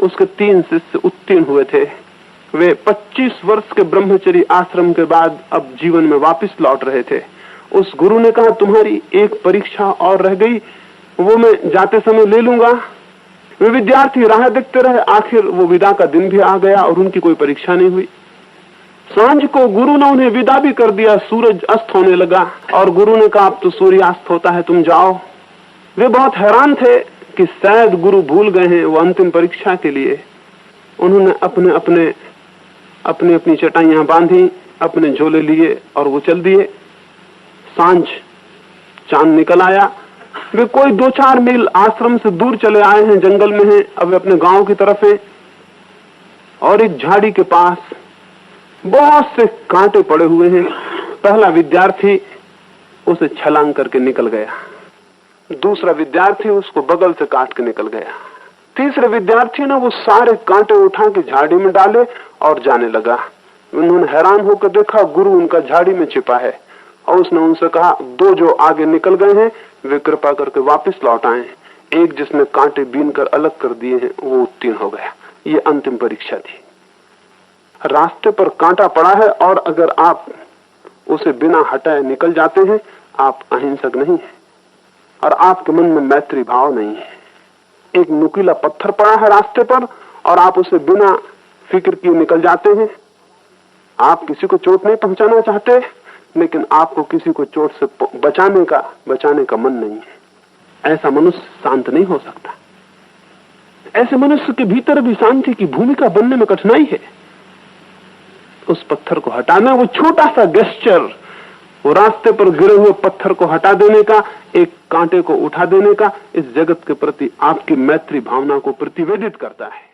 उसके 3 शिष्य उत्तीर्ण हुए थे। वे 25 वर्ष के ब्रह्मचर्य आश्रम के बाद अब जीवन में वापस लौट रहे थे। उस गुरु ने कहा, तुम्हारी एक परीक्षा और रह गई, वो मैं जाते समय ले लूंगा। वे विद्यार्थी राह देखते रहे। आखिर वो विदा का दिन भी आ गया और उनकी कोई परीक्षा नहीं हुई। सांझ को गुरु ने उन्हें विदा भी कर दिया। सूरज अस्त होने लगा और गुरु ने कहा, अब तो सूर्यास्त होता है, तुम जाओ। वे बहुत हैरान थे कि शायद गुरु भूल गए हैं वो अंतिम परीक्षा के लिए। उन्होंने अपनी अपनी चटाइयां बांधी, अपने झोले लिए और वो चल दिए। सांझ, चांद निकल आया। वे कोई 2-4 मील आश्रम से दूर चले आए हैं, जंगल में हैं। अब वे अपने गांव की तरफ हैं और एक झाड़ी के पास बहुत से कांटे पड़े हुए हैं। पहला विद्यार्थी उसे छलांग करके निकल गया, दूसरा विद्यार्थी उसको बगल से काट के निकल गया, तीसरे विद्यार्थी ने वो सारे कांटे उठा के झाड़ी में डाले और जाने लगा। उन्होंने हैरान होकर देखा, गुरु उनका झाड़ी में छिपा है और उसने उनसे कहा, 2 जो आगे निकल गए हैं वे कृपा करके वापस लौट आए। एक जिसने कांटे बीन कर अलग कर दिए हैं वो उत्तीर्ण हो गया। ये अंतिम परीक्षा थी। रास्ते पर कांटा पड़ा है और अगर आप उसे बिना हटाए निकल जाते हैं, आप अहिंसक नहीं हैं और आपके मन में मैत्री भाव नहीं है। एक नुकीला पत्थर पड़ा है रास्ते पर और आप उसे बिना फिक्र किए निकल जाते हैं। आप किसी को चोट नहीं पहुंचाना चाहते, लेकिन आपको किसी को चोट से बचाने का मन नहीं है। ऐसा मनुष्य शांत नहीं हो सकता। ऐसे मनुष्य के भीतर भी शांति की भूमिका बनने में कठिनाई है। उस पत्थर को हटाना, वो छोटा सा गेस्चर, वो रास्ते पर गिरे हुए पत्थर को हटा देने का, एक कांटे को उठा देने का, इस जगत के प्रति आपकी मैत्री भावना को प्रतिवेदित करता है।